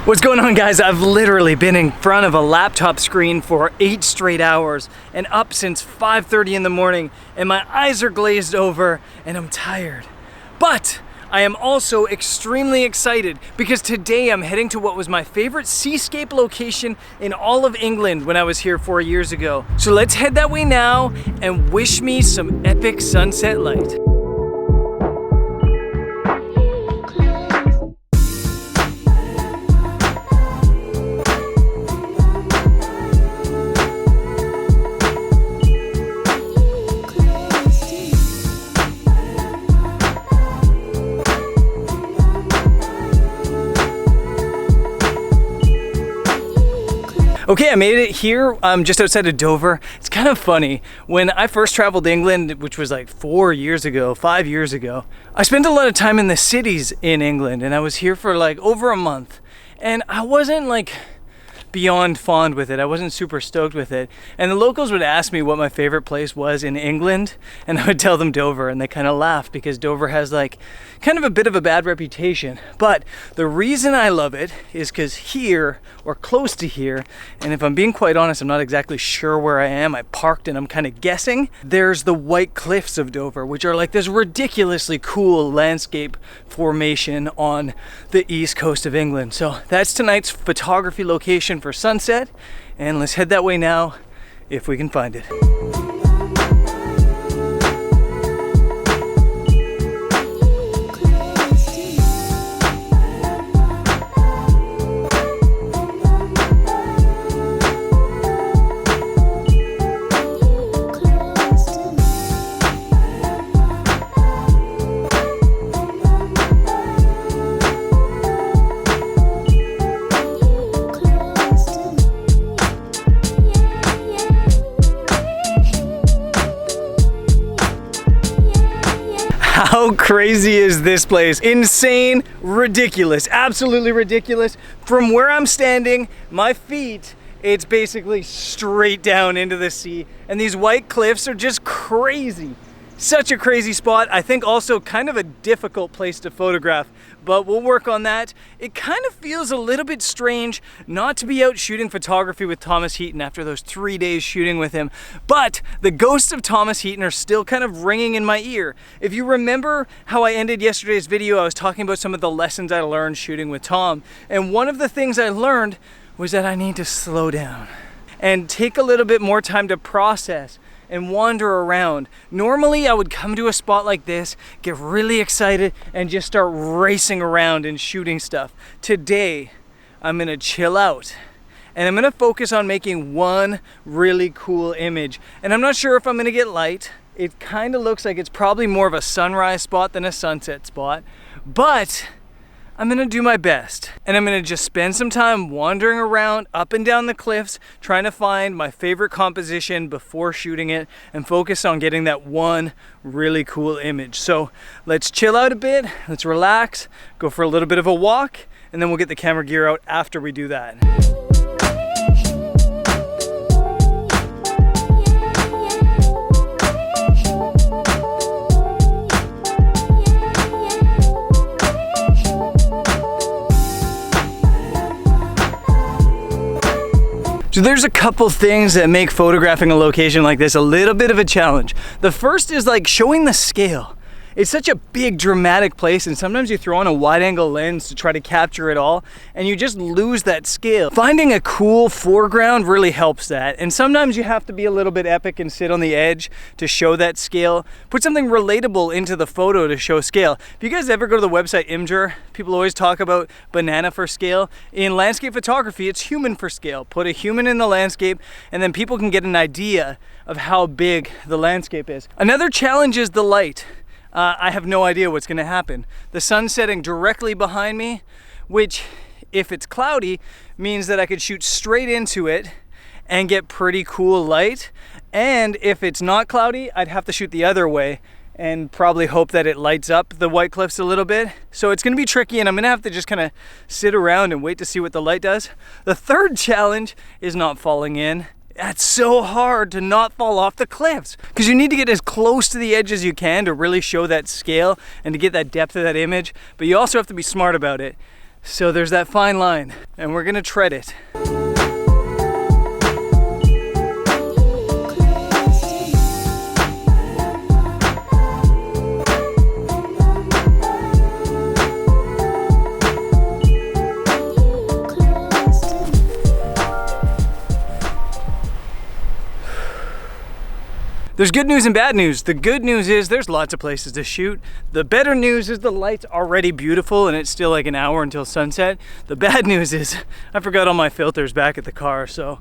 What's going on, guys? I've literally been in front of a laptop screen for 8 straight hours and up since 5:30 in the morning, and my eyes are glazed over and I'm tired. But I am also extremely excited because today I'm heading to what was my favorite seascape location in all of England when I was here 4 years ago. So let's head that way now and wish me some epic sunset light. Okay, I made it here just outside of Dover. It's kind of funny. When I first traveled to England, which was like 5 years ago, I spent a lot of time in the cities in England, and I was here for like over a month. And I wasn't like beyond fond with it. I wasn't super stoked with it. And the locals would ask me what my favorite place was in England, and I would tell them Dover, and they kind of laughed because Dover has like kind of a bit of a bad reputation. But the reason I love it is because here, or close to here, and if I'm being quite honest, I'm not exactly sure where I am. I parked and I'm kind of guessing. There's the White Cliffs of Dover, which are like this ridiculously cool landscape formation on the east coast of England. So that's tonight's photography location for sunset, and let's head that way now if we can find it. How crazy is this place? Insane, ridiculous, absolutely ridiculous. From where I'm standing, my feet, it's basically straight down into the sea. And these white cliffs are just crazy. Such a crazy spot. I think also kind of a difficult place to photograph, but we'll work on that. It kind of feels a little bit strange not to be out shooting photography with Thomas Heaton after those 3 days shooting with him, but the ghosts of Thomas Heaton are still kind of ringing in my ear. If you remember how I ended yesterday's video, I was talking about some of the lessons I learned shooting with Tom, and one of the things I learned was that I need to slow down and take a little bit more time to process and wander around. Normally I would come to a spot like this, get really excited, and just start racing around and shooting stuff. Today, I'm gonna chill out, and I'm gonna focus on making one really cool image. And I'm not sure if I'm gonna get light. It kind of looks like it's probably more of a sunrise spot than a sunset spot, but I'm gonna do my best, and I'm gonna just spend some time wandering around up and down the cliffs, trying to find my favorite composition before shooting it and focus on getting that one really cool image. So let's chill out a bit, let's relax, go for a little bit of a walk, and then we'll get the camera gear out after we do that. So there's a couple things that make photographing a location like this a little bit of a challenge. The first is like showing the scale. It's such a big dramatic place, and sometimes you throw on a wide angle lens to try to capture it all and you just lose that scale. Finding a cool foreground really helps that, and sometimes you have to be a little bit epic and sit on the edge to show that scale. Put something relatable into the photo to show scale. If you guys ever go to the website Imgur, people always talk about banana for scale. In landscape photography, it's human for scale. Put a human in the landscape and then people can get an idea of how big the landscape is. Another challenge is the light. I have no idea what's gonna happen. The sun's setting directly behind me, which, if it's cloudy, means that I could shoot straight into it and get pretty cool light. And if it's not cloudy, I'd have to shoot the other way and probably hope that it lights up the White Cliffs a little bit. So it's gonna be tricky, and I'm gonna have to just kind of sit around and wait to see what the light does. The third challenge is not falling in. That's so hard to not fall off the cliffs, because you need to get as close to the edge as you can to really show that scale and to get that depth of that image, but you also have to be smart about it. So there's that fine line, and we're gonna tread it. There's good news and bad news. The good news is there's lots of places to shoot. The better news is the light's already beautiful and it's still like an hour until sunset. The bad news is I forgot all my filters back at the car, so.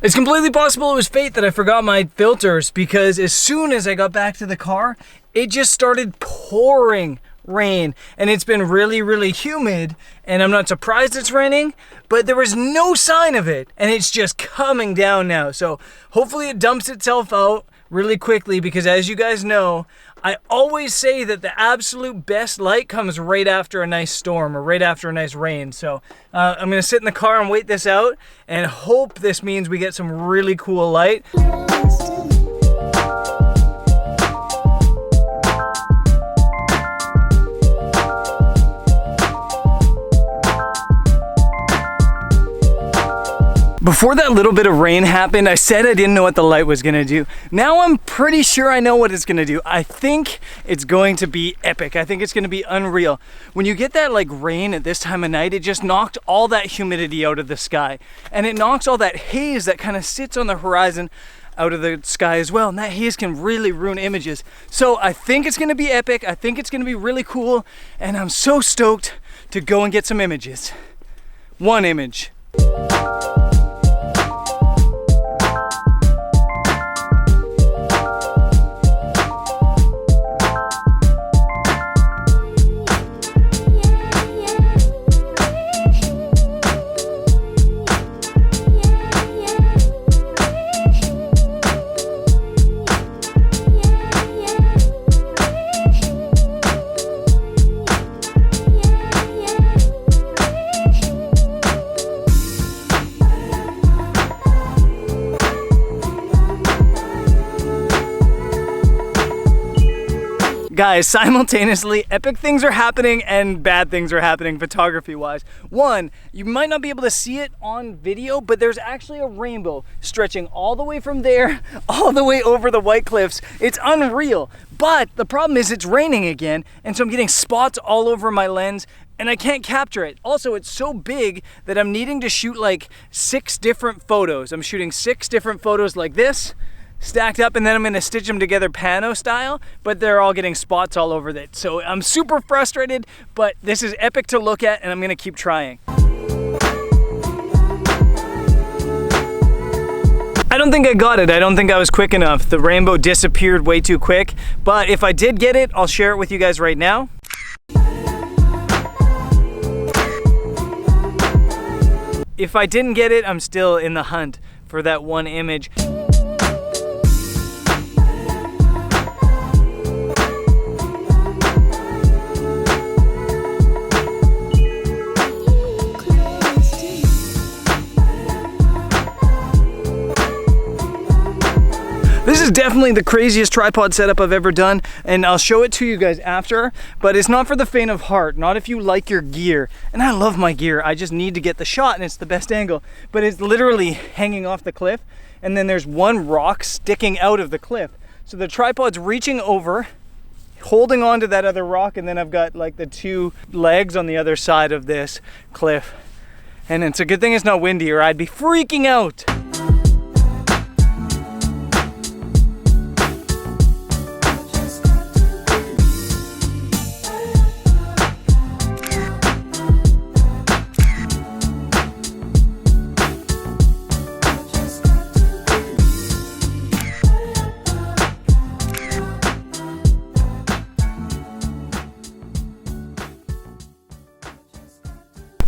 It's completely possible it was fate that I forgot my filters, because as soon as I got back to the car, it just started pouring rain, and it's been really, really humid, and I'm not surprised it's raining, but there was no sign of it, and it's just coming down now. So hopefully it dumps itself out really quickly, because as you guys know, I always say that the absolute best light comes right after a nice storm or right after a nice rain. So I'm gonna sit in the car and wait this out and hope this means we get some really cool light. Before that little bit of rain happened, I said I didn't know what the light was gonna do. Now I'm pretty sure I know what it's gonna do. I think it's going to be epic. I think it's gonna be unreal. When you get that like rain at this time of night, it just knocked all that humidity out of the sky. And it knocks all that haze that kind of sits on the horizon out of the sky as well. And that haze can really ruin images. So I think it's gonna be epic. I think it's gonna be really cool. And I'm so stoked to go and get some images. One image. Guys, simultaneously, epic things are happening and bad things are happening photography-wise. One, you might not be able to see it on video, but there's actually a rainbow stretching all the way from there, all the way over the White Cliffs. It's unreal, but the problem is it's raining again, and so I'm getting spots all over my lens, and I can't capture it. Also, it's so big that I'm needing to shoot like 6 different photos. I'm shooting 6 different photos like this, stacked up, and then I'm gonna stitch them together pano style, but they're all getting spots all over it. So I'm super frustrated, but this is epic to look at, and I'm gonna keep trying. I don't think I got it. I don't think I was quick enough. The rainbow disappeared way too quick, but if I did get it, I'll share it with you guys right now. If I didn't get it, I'm still in the hunt for that one image. This is definitely the craziest tripod setup I've ever done, and I'll show it to you guys after, but it's not for the faint of heart, not if you like your gear. And I love my gear, I just need to get the shot and it's the best angle. But it's literally hanging off the cliff, and then there's one rock sticking out of the cliff. So the tripod's reaching over, holding on to that other rock, and then I've got like the 2 legs on the other side of this cliff. And it's a good thing it's not windy or I'd be freaking out.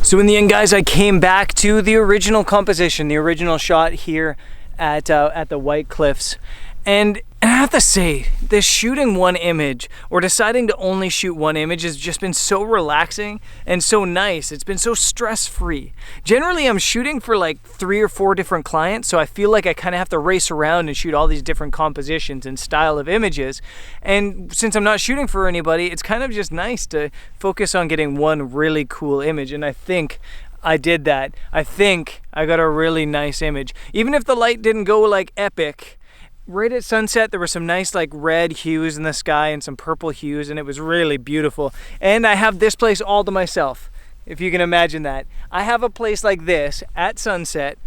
So in the end, guys, I came back to the original composition, the original shot here at the White Cliffs. And And I have to say, this shooting one image or deciding to only shoot one image has just been so relaxing and so nice. It's been so stress-free. Generally, I'm shooting for like 3 or 4 different clients, so I feel like I kind of have to race around and shoot all these different compositions and style of images. And since I'm not shooting for anybody, it's kind of just nice to focus on getting one really cool image. And I think I did that. I think I got a really nice image. Even if the light didn't go like epic, right at sunset, there were some nice like red hues in the sky and some purple hues, and it was really beautiful. And I have this place all to myself, if you can imagine that. I have a place like this at sunset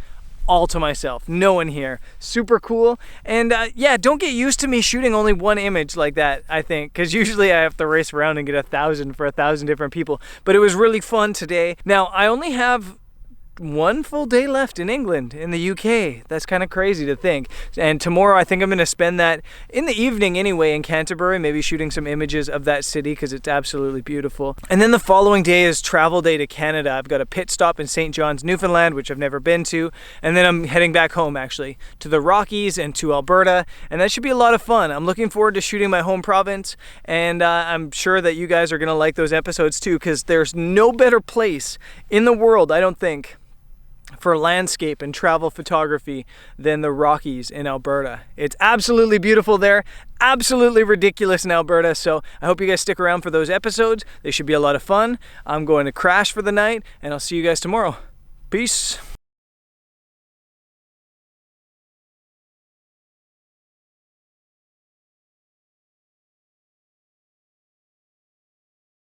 all to myself. No one here. Super cool. And yeah, don't get used to me shooting only one image like that, I think, because usually I have to race around and get 1,000 for 1,000 different people. But it was really fun today. Now, I only have 1 full day left in England, in the UK. That's kind of crazy to think. And tomorrow I think I'm going to spend that in the evening anyway in Canterbury, maybe shooting some images of that city because it's absolutely beautiful. And then the following day is travel day to Canada. I've got a pit stop in St. John's, Newfoundland, which I've never been to. And then I'm heading back home actually to the Rockies and to Alberta. And that should be a lot of fun. I'm looking forward to shooting my home province. And I'm sure that you guys are going to like those episodes too, because there's no better place in the world, I don't think, for landscape and travel photography than the Rockies in Alberta. It's absolutely beautiful there, absolutely ridiculous in Alberta, so I hope you guys stick around for those episodes. They should be a lot of fun. I'm going to crash for the night, and I'll see you guys tomorrow. Peace.